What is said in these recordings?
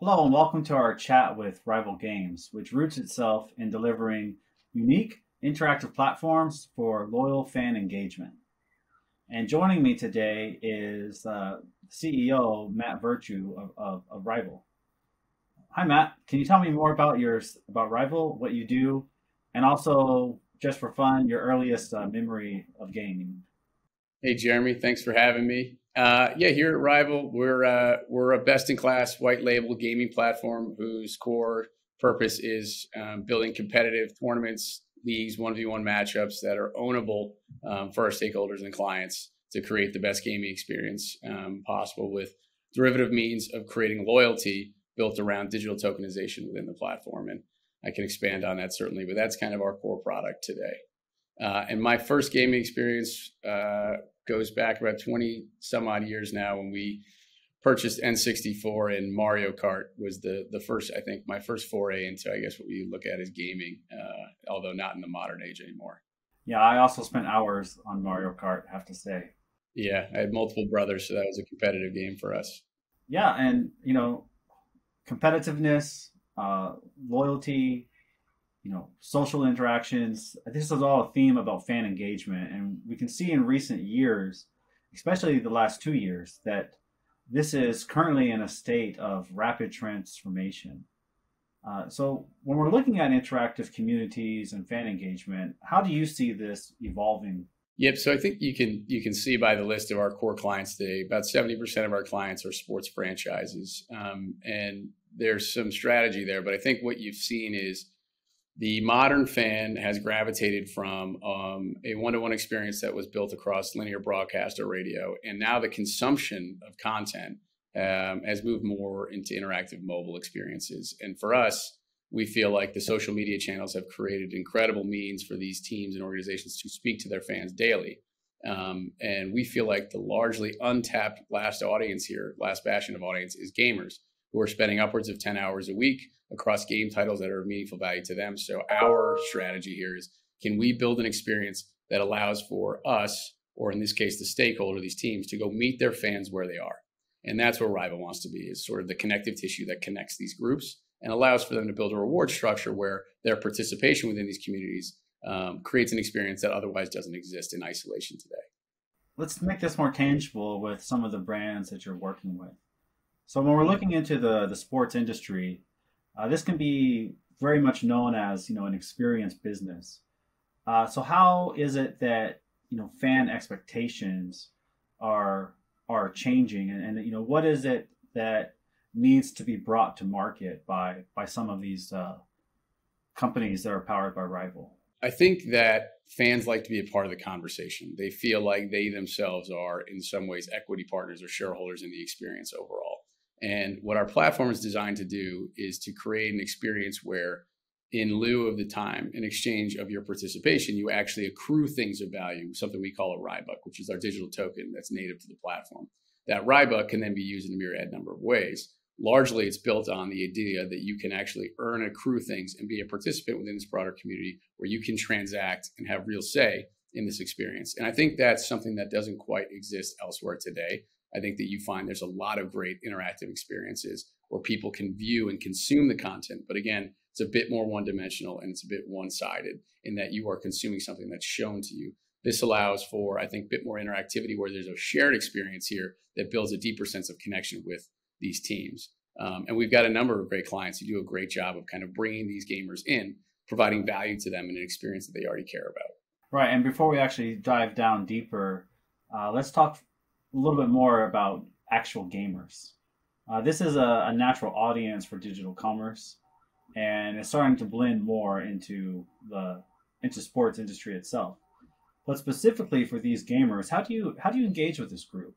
Hello and welcome to our chat with Rival Games, which roots itself in delivering unique interactive platforms for loyal fan engagement. And joining me today is CEO Matt Virtue of Rival. Hi, Matt. Can you tell me more about Rival, what you do, and also just for fun, your earliest memory of gaming? Hey, Jeremy, thanks for having me. Yeah, here at Rival, we're a best-in-class white label gaming platform whose core purpose is building competitive tournaments, leagues, 1v1 matchups that are ownable for our stakeholders and clients to create the best gaming experience possible with derivative means of creating loyalty built around digital tokenization within the platform. And I can expand on that certainly, but that's kind of our core product today. And my first gaming experience goes back about 20 some odd years now when we purchased N64, and Mario Kart was the first, I think, my first foray into, I guess, what we look at as gaming, although not in the modern age anymore. Yeah, I also spent hours on Mario Kart, I have to say. Yeah, I had multiple brothers, so that was a competitive game for us. Yeah, and competitiveness, loyalty, social interactions. This is all a theme about fan engagement. And we can see in recent years, especially the last 2 years, that this is currently in a state of rapid transformation. So, when we're looking at interactive communities and fan engagement, how do you see this evolving? Yep. So I think you can see by the list of our core clients today, about 70% of our clients are sports franchises, and there's some strategy there. But I think what you've seen is the modern fan has gravitated from a one-to-one experience that was built across linear broadcast or radio, and now the consumption of content has moved more into interactive mobile experiences. And for us, we feel like the social media channels have created incredible means for these teams and organizations to speak to their fans daily. And we feel like the largely untapped last audience here, last bastion of audience, is gamers who are spending upwards of 10 hours a week across game titles that are of meaningful value to them. So our strategy here is, can we build an experience that allows for us, or in this case, the stakeholder, these teams, to go meet their fans where they are? And that's where Rival wants to be, is sort of the connective tissue that connects these groups and allows for them to build a reward structure where their participation within these communities creates an experience that otherwise doesn't exist in isolation today. Let's make this more tangible with some of the brands that you're working with. So, when we're looking into the sports industry, this can be very much known as an experience business. So, how is it that fan expectations are are changing, and what is it that needs to be brought to market by some of these companies that are powered by Rival? I think that fans like to be a part of the conversation. They feel like they themselves are, in some ways, equity partners or shareholders in the experience overall. And what our platform is designed to do is to create an experience where, in lieu of the time, in exchange of your participation, you actually accrue things of value, something we call a RIBUC, which is our digital token that's native to the platform. That RIBUC can then be used in a myriad number of ways. Largely, it's built on the idea that you can actually earn and accrue things and be a participant within this broader community where you can transact and have real say in this experience. And I think that's something that doesn't quite exist elsewhere today. I think that you find there's a lot of great interactive experiences where people can view and consume the content. But again, it's a bit more one dimensional and it's a bit one sided in that you are consuming something that's shown to you. This allows for, I think, a bit more interactivity where there's a shared experience here that builds a deeper sense of connection with these teams. And we've got a number of great clients who do a great job of kind of bringing these gamers in, providing value to them in an experience that they already care about. Right. And before we actually dive down deeper, let's talk a little bit more about actual gamers. This is a natural audience for digital commerce, and it's starting to blend more into sports industry itself. But specifically for these gamers, how do you engage with this group?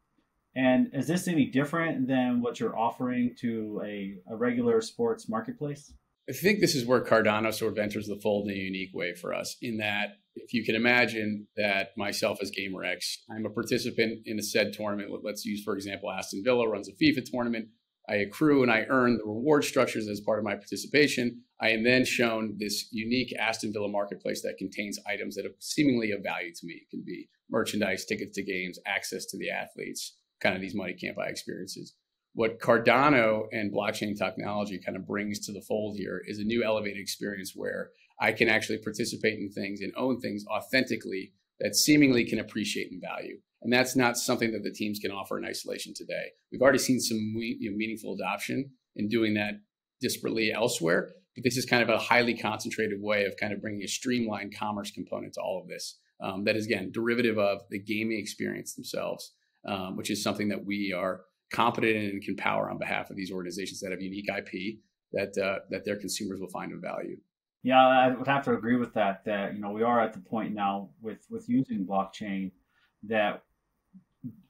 And is this any different than what you're offering to a regular sports marketplace? I think this is where Cardano sort of enters the fold in a unique way for us, in that if you can imagine that myself as GamerX, I'm a participant in a said tournament. Let's use, for example, Aston Villa runs a FIFA tournament. I accrue and I earn the reward structures as part of my participation. I am then shown this unique Aston Villa marketplace that contains items that are seemingly of value to me. It can be merchandise, tickets to games, access to the athletes, kind of these money can't buy experiences. What Cardano and blockchain technology kind of brings to the fold here is a new elevated experience where I can actually participate in things and own things authentically that seemingly can appreciate in value. And that's not something that the teams can offer in isolation today. We've already seen some meaningful adoption in doing that disparately elsewhere, but this is kind of a highly concentrated way of kind of bringing a streamlined commerce component to all of this. That is, again, derivative of the gaming experience themselves, which is something that we are competent in and can power on behalf of these organizations that have unique IP that their consumers will find of value. Yeah, I would have to agree with that. That we are at the point now with using blockchain that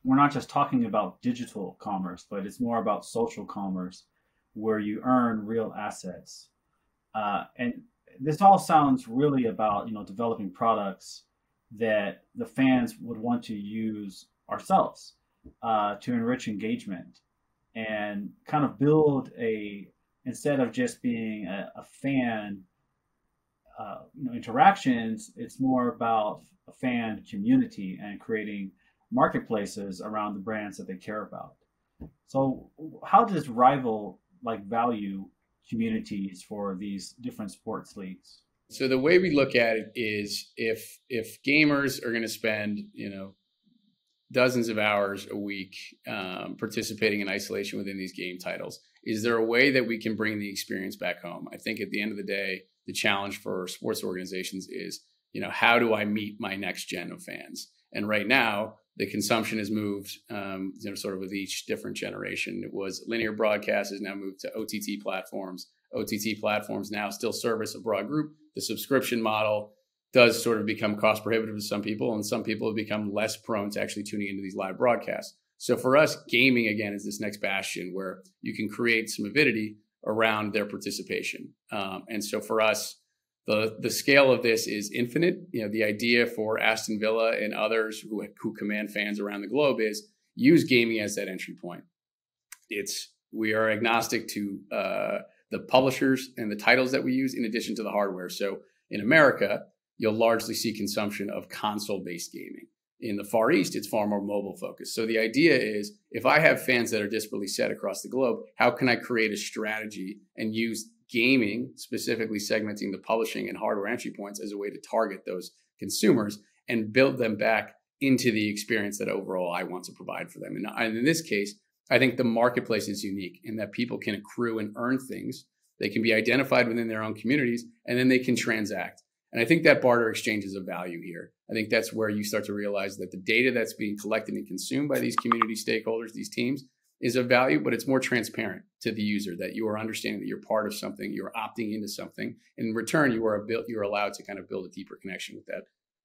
we're not just talking about digital commerce, but it's more about social commerce, where you earn real assets. And this all sounds really about developing products that the fans would want to use ourselves to enrich engagement and kind of build instead of just being a fan interactions, it's more about a fan community and creating marketplaces around the brands that they care about. So how does Rival value communities for these different sports leagues? So the way we look at it is if gamers are going to spend dozens of hours a week participating in isolation within these game titles, is there a way that we can bring the experience back home? I think at the end of the day, the challenge for sports organizations is, how do I meet my next gen of fans? And right now, the consumption has moved, sort of with each different generation. It was linear broadcast has now moved to OTT platforms. OTT platforms now still service a broad group. The subscription model does sort of become cost prohibitive to some people, and some people have become less prone to actually tuning into these live broadcasts. So for us, gaming, again, is this next bastion where you can create some avidity around their participation. And so for us, the scale of this is infinite. The idea for Aston Villa and others who command fans around the globe is use gaming as that entry point. We are agnostic to the publishers and the titles that we use in addition to the hardware. So in America, you'll largely see consumption of console-based gaming. In the Far East, it's far more mobile focused. So the idea is, if I have fans that are disparately set across the globe, how can I create a strategy and use gaming, specifically segmenting the publishing and hardware entry points, as a way to target those consumers and build them back into the experience that overall I want to provide for them. And in this case, I think the marketplace is unique in that people can accrue and earn things. They can be identified within their own communities, and then they can transact. And I think that barter exchange is of value here. I think that's where you start to realize that the data that's being collected and consumed by these community stakeholders, these teams, is of value, but it's more transparent to the user, that you are understanding that you're part of something, you're opting into something. In return, you're allowed to kind of build a deeper connection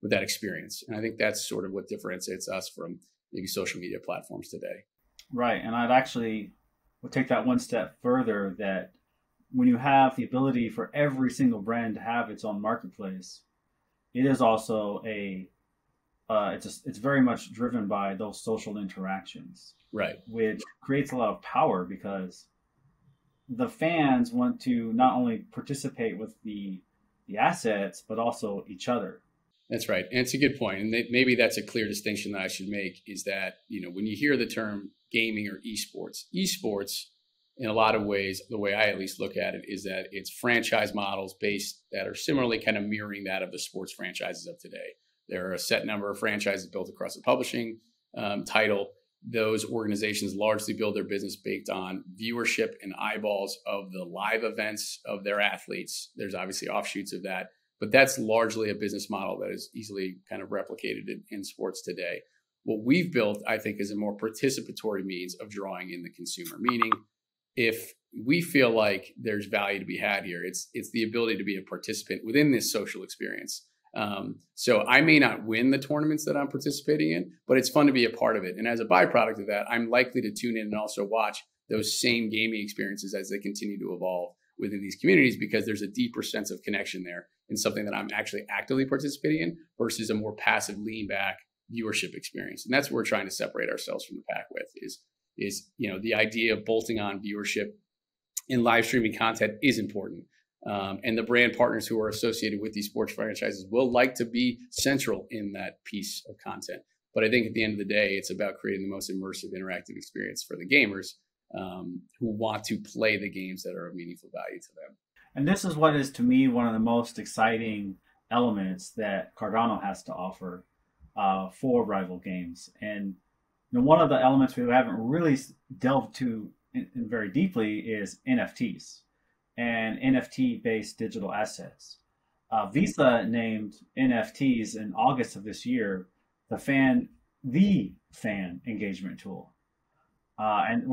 with that experience. And I think that's sort of what differentiates us from maybe social media platforms today. Right. And I'd actually would take that one step further, that when you have the ability for every single brand to have its own marketplace, it is also it's very much driven by those social interactions, right? Which creates a lot of power, because the fans want to not only participate with the assets, but also each other. That's right. And it's a good point. And maybe that's a clear distinction that I should make, is that, when you hear the term gaming or esports, in a lot of ways, the way I at least look at it is that it's franchise models based that are similarly kind of mirroring that of the sports franchises of today. There are a set number of franchises built across the publishing title. Those organizations largely build their business based on viewership and eyeballs of the live events of their athletes. There's obviously offshoots of that, but that's largely a business model that is easily kind of replicated in sports today. What we've built, I think, is a more participatory means of drawing in the consumer, meaning if we feel like there's value to be had here, it's the ability to be a participant within this social experience. So I may not win the tournaments that I'm participating in, but it's fun to be a part of it. And as a byproduct of that, I'm likely to tune in and also watch those same gaming experiences as they continue to evolve within these communities, because there's a deeper sense of connection there in something that I'm actually actively participating in versus a more passive lean back viewership experience. And that's what we're trying to separate ourselves from the pack with is the idea of bolting on viewership in live streaming content is important. And the brand partners who are associated with these sports franchises will like to be central in that piece of content. But I think at the end of the day, it's about creating the most immersive, interactive experience for the gamers, who want to play the games that are of meaningful value to them. And this is what is, to me, one of the most exciting elements that Cardano has to offer for rival games. And one of the elements we haven't really delved to in very deeply is NFTs and NFT-based digital assets. Visa named NFTs in August of this year the fan engagement tool. And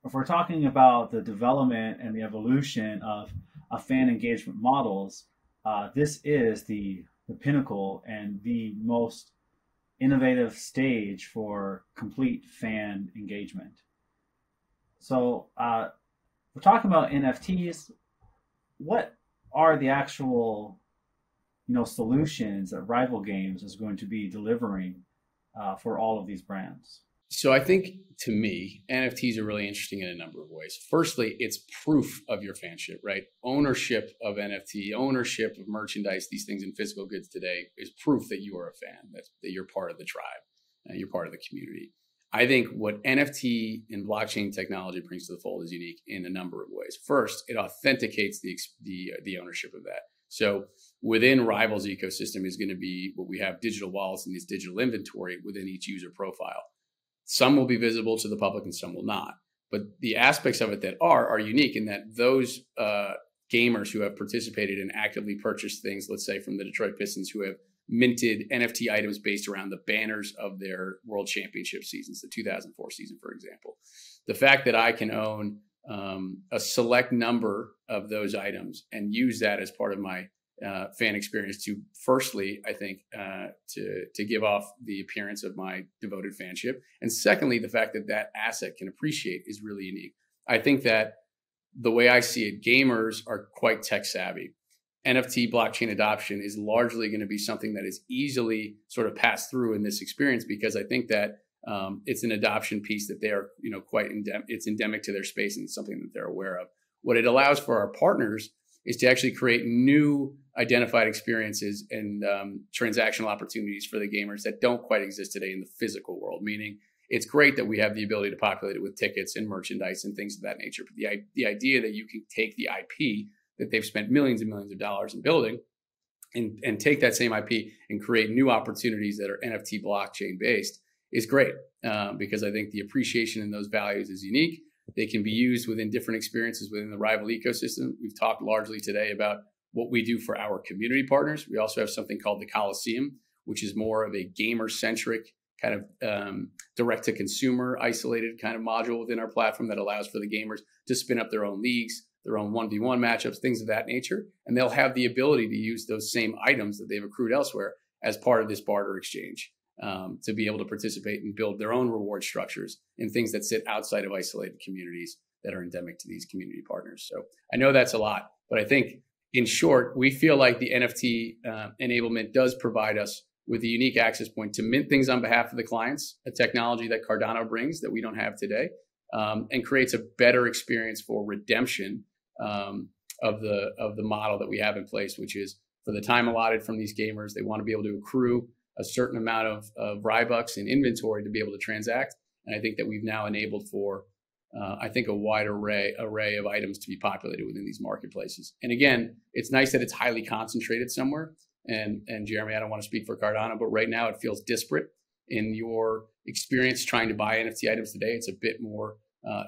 if we're talking about the development and the evolution of fan engagement models, this is the pinnacle and the most innovative stage for complete fan engagement. So we're talking about NFTs. What are the actual solutions that Rival Games is going to be delivering for all of these brands? So I think, to me, NFTs are really interesting in a number of ways. Firstly, it's proof of your fanship, right? Ownership of NFT, ownership of merchandise, these things in physical goods today is proof that you are a fan, that you're part of the tribe, you're part of the community. I think what NFT and blockchain technology brings to the fold is unique in a number of ways. First, it authenticates the ownership of that. So within Rival's ecosystem is going to be what we have: digital wallets and this digital inventory within each user profile. Some will be visible to the public and some will not. But the aspects of it that are unique in that those gamers who have participated and actively purchased things, let's say from the Detroit Pistons, who have minted NFT items based around the banners of their World Championship seasons, the 2004 season, for example. The fact that I can own a select number of those items and use that as part of my fan experience to, firstly, I think, to give off the appearance of my devoted fanship. And secondly, the fact that that asset can appreciate is really unique. I think that the way I see it, gamers are quite tech savvy. NFT blockchain adoption is largely going to be something that is easily sort of passed through in this experience, because I think that it's an adoption piece that they are, quite it's endemic to their space and something that they're aware of. What it allows for our partners is to actually create new identified experiences and transactional opportunities for the gamers that don't quite exist today in the physical world. Meaning, it's great that we have the ability to populate it with tickets and merchandise and things of that nature. But the idea that you can take the IP that they've spent millions and millions of dollars in building and take that same IP and create new opportunities that are NFT blockchain based is great, because I think the appreciation in those values is unique. They can be used within different experiences within the Rival ecosystem. We've talked largely today about what we do for our community partners. We also have something called the Coliseum, which is more of a gamer-centric kind of direct-to-consumer isolated kind of module within our platform that allows for the gamers to spin up their own leagues, their own 1v1 matchups, things of that nature. And they'll have the ability to use those same items that they've accrued elsewhere as part of this barter exchange. To be able to participate and build their own reward structures and things that sit outside of isolated communities that are endemic to these community partners. So I know that's a lot, but I think in short, we feel like the NFT enablement does provide us with a unique access point to mint things on behalf of the clients, a technology that Cardano brings that we don't have today, and creates a better experience for redemption of the model that we have in place, which is for the time allotted from these gamers, they want to be able to accrue a certain amount of Rybucks in inventory to be able to transact. And I think that we've now enabled for, I think, a wide array of items to be populated within these marketplaces. And again, it's nice that it's highly concentrated somewhere. And Jeremy, I don't want to speak for Cardano, but right now it feels disparate in your experience trying to buy NFT items today. It's a bit more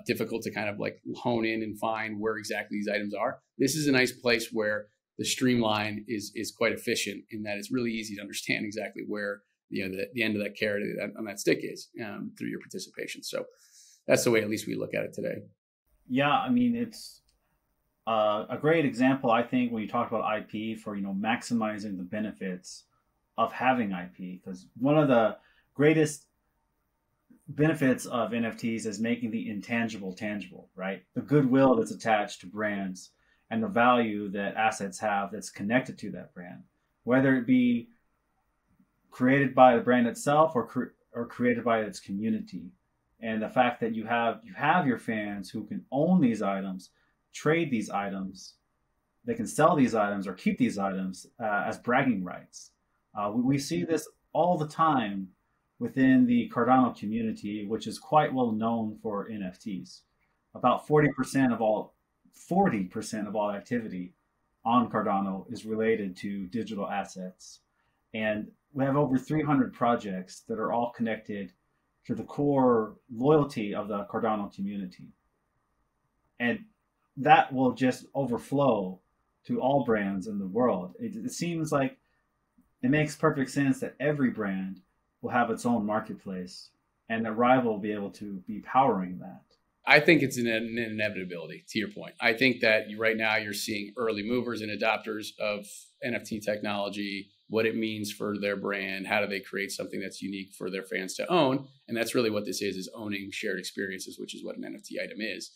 difficult to kind of like hone in and find where exactly these items are. This is a nice place where the streamline is quite efficient in that it's really easy to understand exactly where the end of that carrot on that stick is through your participation. So that's the way at least we look at it today. Yeah, I mean, it's a great example, I think, when you talk about IP for maximizing the benefits of having IP, because one of the greatest benefits of NFTs is making the intangible tangible, right? The goodwill that's attached to brands and the value that assets have that's connected to that brand, whether it be created by the brand itself or created by its community. And the fact that you have your fans who can own these items, trade these items, they can sell these items or keep these items as bragging rights. We see this all the time within the Cardano community, which is quite well known for NFTs. about 40% of all activity on Cardano is related to digital assets. And we have over 300 projects that are all connected to the core loyalty of the Cardano community. And that will just overflow to all brands in the world. It seems like it makes perfect sense that every brand will have its own marketplace and that Rival will be able to be powering that. I think it's an inevitability, to your point. I think that right now you're seeing early movers and adopters of NFT technology, what it means for their brand, how do they create something that's unique for their fans to own. And that's really what this is owning shared experiences, which is what an NFT item is.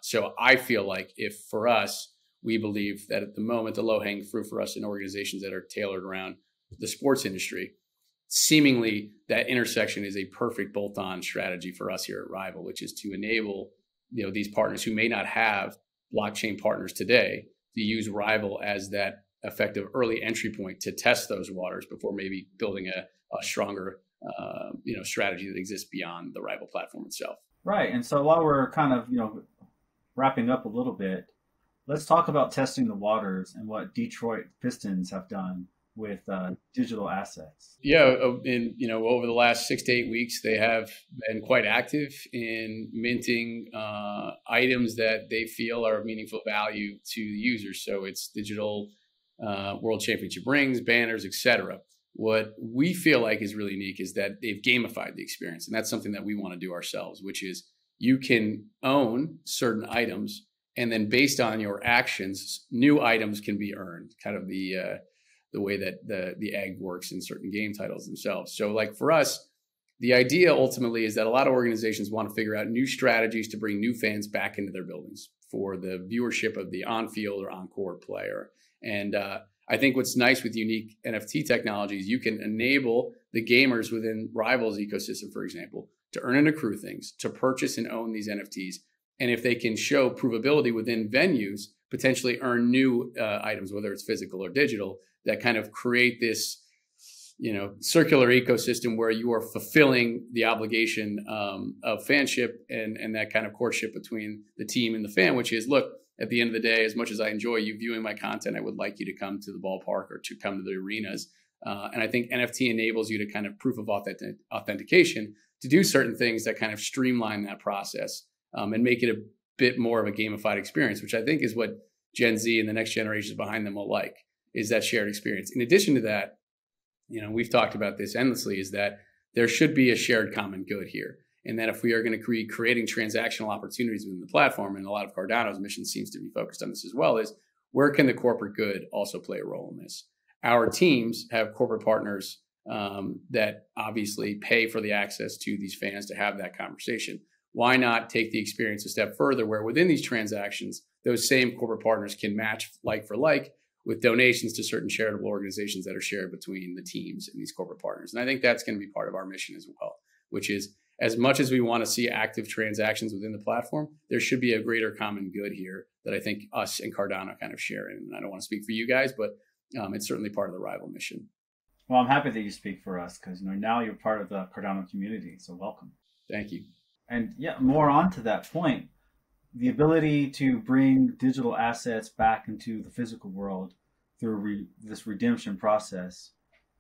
So I feel like if for us, we believe that at the moment, the low-hanging fruit for us in organizations that are tailored around the sports industry, seemingly that intersection is a perfect bolt-on strategy for us here at Rival, which is to enable these partners who may not have blockchain partners today to use Rival as that effective early entry point to test those waters before maybe building a stronger strategy that exists beyond the Rival platform itself. Right. And so while we're kind of wrapping up a little bit, let's talk about testing the waters and what Detroit Pistons have done with digital assets. Yeah, over the last 6 to 8 weeks, they have been quite active in minting items that they feel are of meaningful value to the users. So it's digital World Championship rings, banners, etc. What we feel like is really unique is that they've gamified the experience, and that's something that we want to do ourselves, which is you can own certain items, and then based on your actions, new items can be earned. Kind of the way that the egg works in certain game titles themselves. So like for us, the idea ultimately is that a lot of organizations want to figure out new strategies to bring new fans back into their buildings for the viewership of the on-field or on-court player. And I think what's nice with unique NFT technology is you can enable the gamers within Rival's ecosystem, for example, to earn and accrue things, to purchase and own these NFTs. And if they can show provability within venues, potentially earn new items, whether it's physical or digital, that kind of create this, circular ecosystem where you are fulfilling the obligation of fanship and that kind of courtship between the team and the fan, which is, look, at the end of the day, as much as I enjoy you viewing my content, I would like you to come to the ballpark or to come to the arenas. And I think NFT enables you to kind of proof of authentication to do certain things that kind of streamline that process and make it a bit more of a gamified experience, which I think is what Gen Z and the next generations behind them will like, is that shared experience. In addition to that, we've talked about this endlessly, is that there should be a shared common good here. And that if we are going to creating transactional opportunities within the platform, and a lot of Cardano's mission seems to be focused on this as well, is where can the corporate good also play a role in this? Our teams have corporate partners that obviously pay for the access to these fans to have that conversation. Why not take the experience a step further where within these transactions, those same corporate partners can match like for like with donations to certain charitable organizations that are shared between the teams and these corporate partners. And I think that's going to be part of our mission as well, which is as much as we want to see active transactions within the platform, there should be a greater common good here that I think us and Cardano kind of share. And I don't want to speak for you guys, but it's certainly part of the Rival mission. Well, I'm happy that you speak for us because now you're part of the Cardano community. So welcome. Thank you. And yeah, more on to that point, the ability to bring digital assets back into the physical world through this redemption process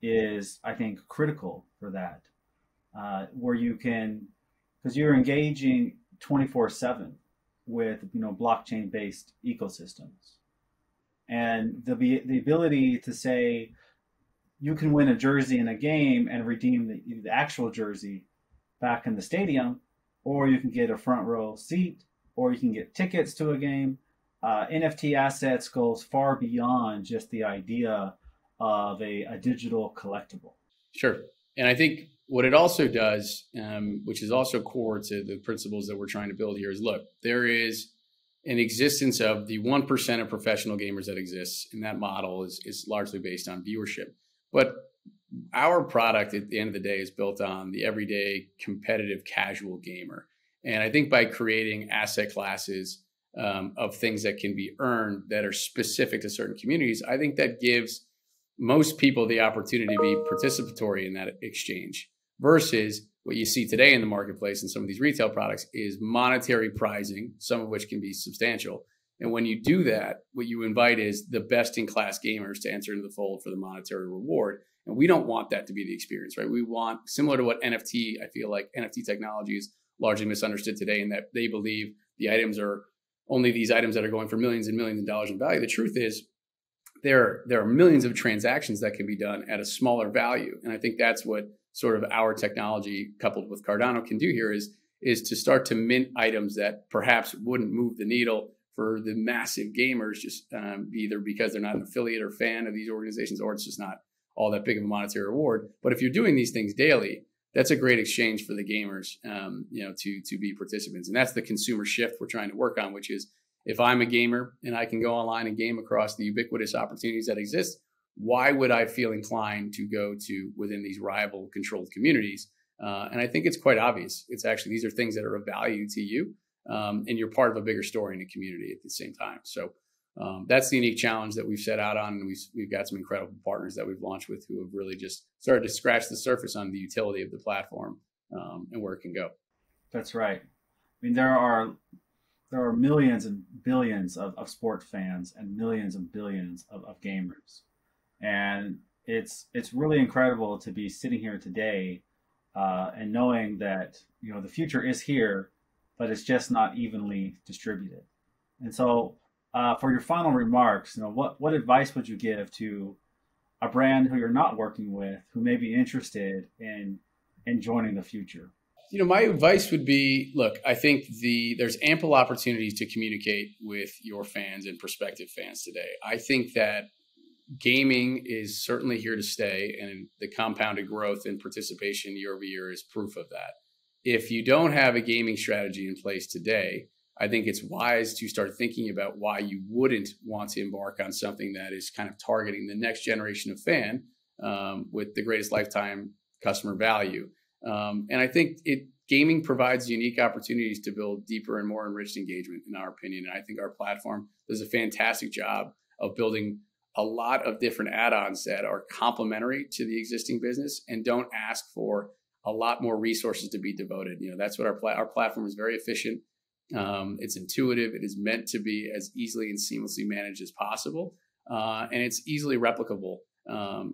is, I think, critical for that. Where you can, because you're engaging 24/7 with blockchain-based ecosystems, and the ability to say you can win a jersey in a game and redeem the actual jersey back in the stadium, or you can get a front row seat, or you can get tickets to a game. NFT assets goes far beyond just the idea of a digital collectible. Sure, and I think what it also does, which is also core to the principles that we're trying to build here, is look, there is an existence of the 1% of professional gamers that exists, and that model is largely based on viewership. But our product at the end of the day is built on the everyday competitive casual gamer. And I think by creating asset classes of things that can be earned that are specific to certain communities, I think that gives most people the opportunity to be participatory in that exchange. Versus what you see today in the marketplace in some of these retail products is monetary pricing, some of which can be substantial. And when you do that, what you invite is the best in class gamers to enter into the fold for the monetary reward. And we don't want that to be the experience, right? We want, similar to what NFT, I feel like NFT technology is largely misunderstood today, in that they believe the items are only these items that are going for millions and millions of dollars in value. The truth is, there are millions of transactions that can be done at a smaller value. And I think that's what sort of our technology coupled with Cardano can do here is to start to mint items that perhaps wouldn't move the needle for the massive gamers, just either because they're not an affiliate or fan of these organizations, or it's just not all that big of a monetary reward. But if you're doing these things daily, that's a great exchange for the gamers, to be participants. And that's the consumer shift we're trying to work on, which is, if I'm a gamer and I can go online and game across the ubiquitous opportunities that exist, why would I feel inclined to go to within these rival controlled communities? And I think it's quite obvious. It's actually, these are things that are of value to you, and you're part of a bigger story in the community at the same time. So that's the unique challenge that we've set out on. And we've got some incredible partners that we've launched with who have really just started to scratch the surface on the utility of the platform, and where it can go. That's right. I mean, there are millions and billions of sport fans and millions and billions of gamers. And it's really incredible to be sitting here today and knowing that, the future is here, but it's just not evenly distributed. And so for your final remarks, what advice would you give to a brand who you're not working with, who may be interested in joining the future? My advice would be, look, I think there's ample opportunities to communicate with your fans and prospective fans today. I think that gaming is certainly here to stay, and the compounded growth and participation year over year is proof of that. If you don't have a gaming strategy in place today, I think it's wise to start thinking about why you wouldn't want to embark on something that is kind of targeting the next generation of fan with the greatest lifetime customer value. And I think gaming provides unique opportunities to build deeper and more enriched engagement, in our opinion. And I think our platform does a fantastic job of building a lot of different add-ons that are complementary to the existing business and don't ask for a lot more resources to be devoted. That's what our platform is very efficient. It's intuitive. It is meant to be as easily and seamlessly managed as possible. And it's easily replicable,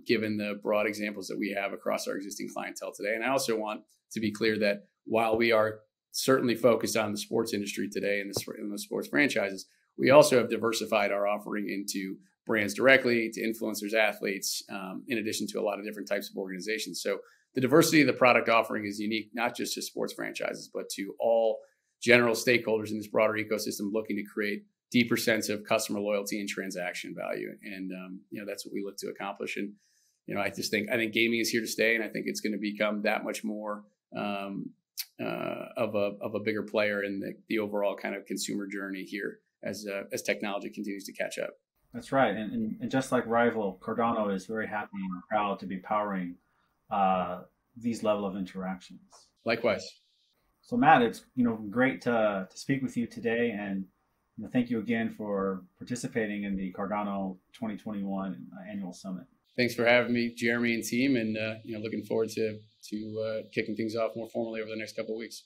given the broad examples that we have across our existing clientele today. And I also want to be clear that while we are certainly focused on the sports industry today and the sports franchises, we also have diversified our offering into brands directly, to influencers, athletes, in addition to a lot of different types of organizations. So the diversity of the product offering is unique, not just to sports franchises, but to all general stakeholders in this broader ecosystem looking to create deeper sense of customer loyalty and transaction value. And, that's what we look to accomplish. And, I think gaming is here to stay, and I think it's going to become that much more of a bigger player in the overall kind of consumer journey here as technology continues to catch up. That's right. And just like Rival, Cardano is very happy and proud to be powering these level of interactions. Likewise. So Matt, it's great to speak with you today, and thank you again for participating in the Cardano 2021 annual summit. Thanks for having me, Jeremy and team, and looking forward to kicking things off more formally over the next couple of weeks.